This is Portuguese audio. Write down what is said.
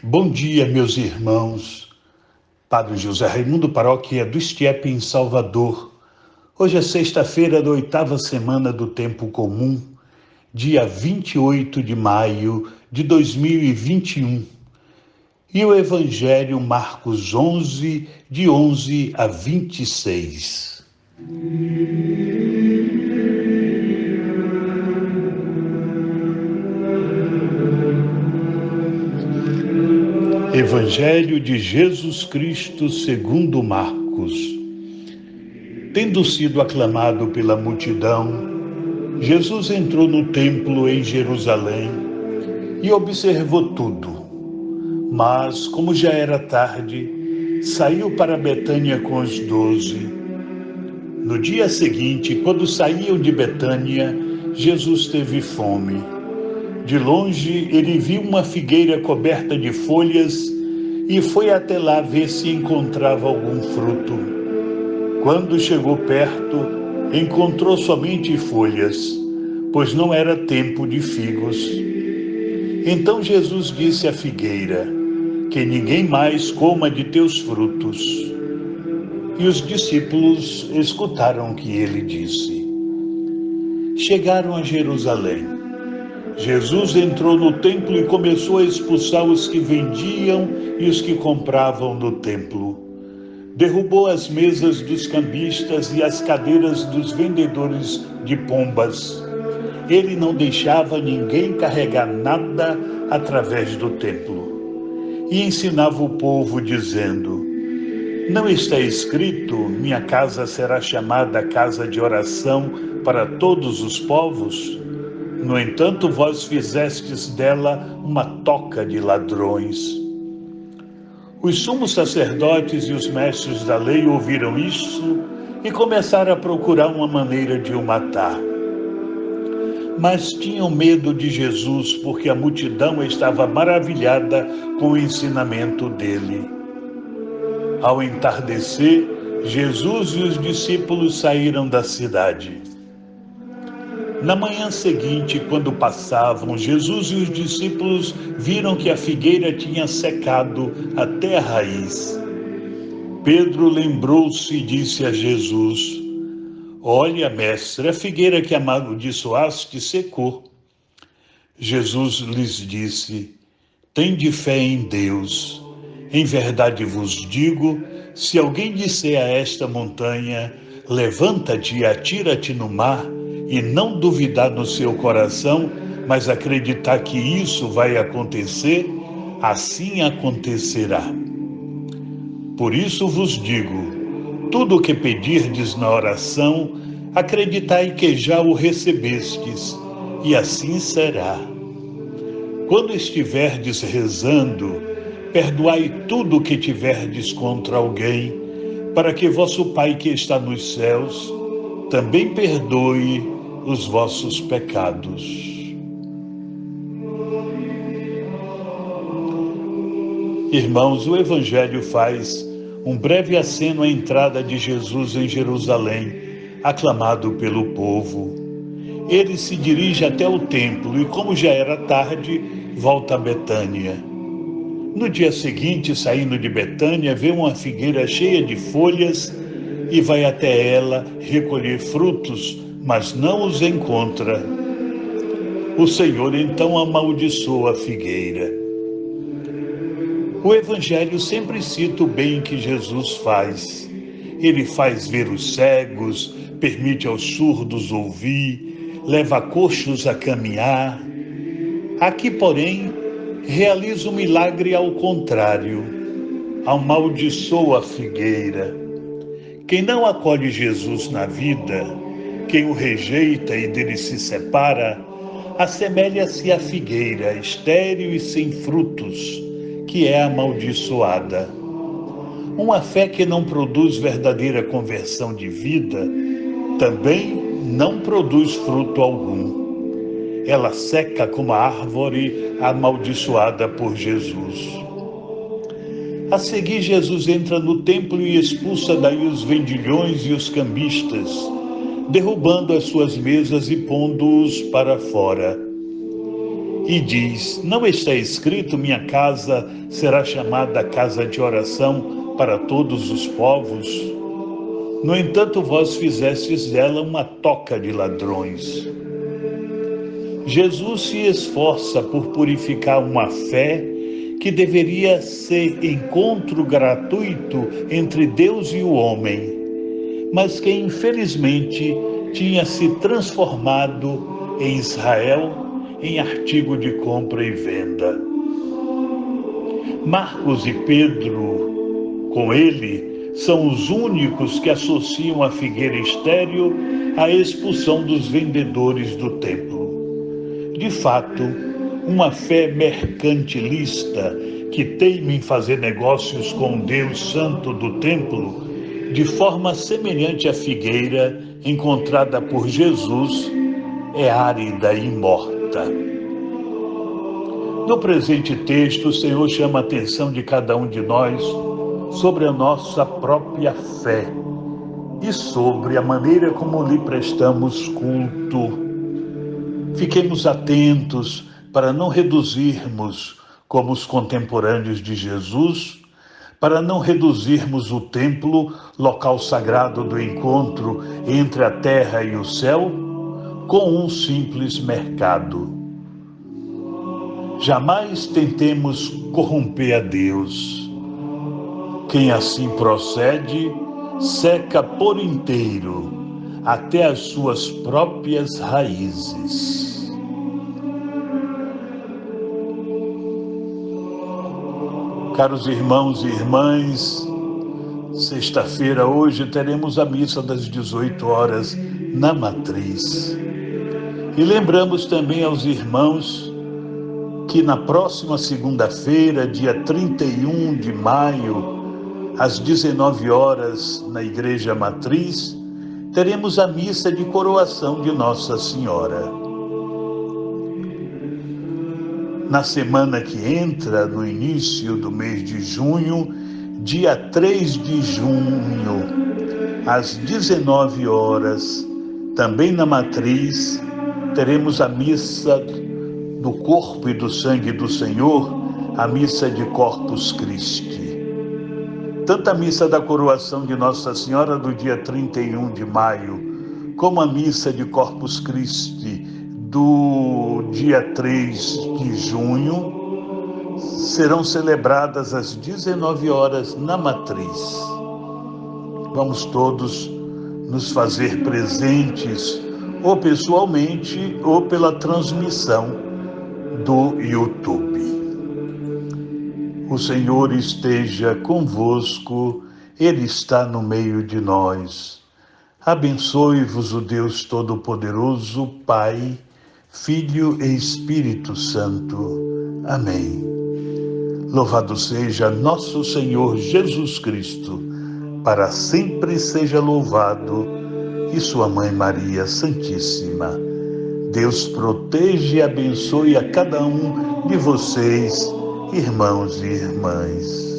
Bom dia, meus irmãos. Padre José Raimundo, paróquia do Estiep, em Salvador. Hoje é sexta-feira da 8ª semana do Tempo Comum, dia 28 de maio de 2021. E o Evangelho Marcos 11, de 11 a 26. Evangelho de Jesus Cristo segundo Marcos. Tendo sido aclamado pela multidão, Jesus entrou no templo em Jerusalém e observou tudo. Mas, como já era tarde, saiu para Betânia com os 12. No dia seguinte, quando saíam de Betânia, Jesus teve fome. De longe, ele viu uma figueira coberta de folhas e foi até lá ver se encontrava algum fruto. Quando chegou perto, encontrou somente folhas, pois não era tempo de figos. Então Jesus disse à figueira: que ninguém mais coma de teus frutos. E os discípulos escutaram o que ele disse. Chegaram a Jerusalém. Jesus entrou no templo e começou a expulsar os que vendiam e os que compravam no templo. Derrubou as mesas dos cambistas e as cadeiras dos vendedores de pombas. Ele não deixava ninguém carregar nada através do templo. E ensinava o povo dizendo: não está escrito, minha casa será chamada casa de oração para todos os povos? No entanto, vós fizestes dela uma toca de ladrões. Os sumos sacerdotes e os mestres da lei ouviram isso e começaram a procurar uma maneira de o matar. Mas tinham medo de Jesus, porque a multidão estava maravilhada com o ensinamento dele. Ao entardecer, Jesus e os discípulos saíram da cidade. Na manhã seguinte, quando passavam, Jesus e os discípulos viram que a figueira tinha secado até a raiz. Pedro lembrou-se e disse a Jesus: olha, mestre, a figueira que amaldiçoaste secou. Jesus lhes disse: tende fé em Deus. Em verdade vos digo, se alguém disser a esta montanha, levanta-te e atira-te no mar, e não duvidar no seu coração, mas acreditar que isso vai acontecer, assim acontecerá. Por isso vos digo, tudo o que pedirdes na oração, acreditai que já o recebestes, e assim será. Quando estiverdes rezando, perdoai tudo o que tiverdes contra alguém, para que vosso Pai que está nos céus também perdoe os vossos pecados. Irmãos, o Evangelho faz um breve aceno à entrada de Jesus em Jerusalém, aclamado pelo povo. Ele se dirige até o templo e, como já era tarde, volta a Betânia. No dia seguinte, saindo de Betânia, vê uma figueira cheia de folhas e vai até ela recolher frutos, mas não os encontra. O Senhor então amaldiçoa a figueira. O Evangelho sempre cita o bem que Jesus faz. Ele faz ver os cegos, permite aos surdos ouvir, leva coxos a caminhar. Aqui, porém, realiza um milagre ao contrário. Amaldiçoa a figueira. Quem não acolhe Jesus na vida, quem o rejeita e dele se separa, assemelha-se à figueira, estéril e sem frutos, que é amaldiçoada. Uma fé que não produz verdadeira conversão de vida, também não produz fruto algum. Ela seca como a árvore amaldiçoada por Jesus. A seguir, Jesus entra no templo e expulsa daí os vendilhões e os cambistas, derrubando as suas mesas e pondo-os para fora. e diz: não está escrito, minha casa será chamada casa de oração para todos os povos? No entanto, vós fizestes dela uma toca de ladrões. Jesus se esforça por purificar uma fé que deveria ser encontro gratuito entre Deus e o homem, mas que infelizmente tinha se transformado em Israel em artigo de compra e venda. Marcos e Pedro, com ele, são os únicos que associam a figueira estéril à expulsão dos vendedores do templo. De fato, uma fé mercantilista que teima em fazer negócios com o Deus Santo do templo, de forma semelhante à figueira encontrada por Jesus, é árida e morta. No presente texto, o Senhor chama a atenção de cada um de nós sobre a nossa própria fé e sobre a maneira como lhe prestamos culto. Fiquemos atentos para não reduzirmos, como os contemporâneos de Jesus, para não reduzirmos o templo, local sagrado do encontro entre a terra e o céu, com um simples mercado. Jamais tentemos corromper a Deus. Quem assim procede, seca por inteiro, até as suas próprias raízes. Caros irmãos e irmãs, sexta-feira hoje teremos a missa das 18 horas na Matriz. E lembramos também aos irmãos que na próxima segunda-feira, dia 31 de maio, às 19 horas, na Igreja Matriz, teremos a missa de coroação de Nossa Senhora. Na semana que entra, no início do mês de junho, dia 3 de junho, às 19 horas, também na Matriz, teremos a missa do corpo e do sangue do Senhor, a missa de Corpus Christi. Tanto a missa da coroação de Nossa Senhora do dia 31 de maio, como a missa de Corpus Christi do dia 3 de junho, serão celebradas às 19 horas na Matriz. Vamos todos nos fazer presentes, ou pessoalmente, ou pela transmissão do YouTube. O Senhor esteja convosco, Ele está no meio de nós. Abençoe-vos o Deus Todo-Poderoso, Pai, Filho e Espírito Santo. Amém. Louvado seja nosso Senhor Jesus Cristo, para sempre seja louvado, e sua Mãe Maria Santíssima. Deus proteja e abençoe a cada um de vocês, irmãos e irmãs.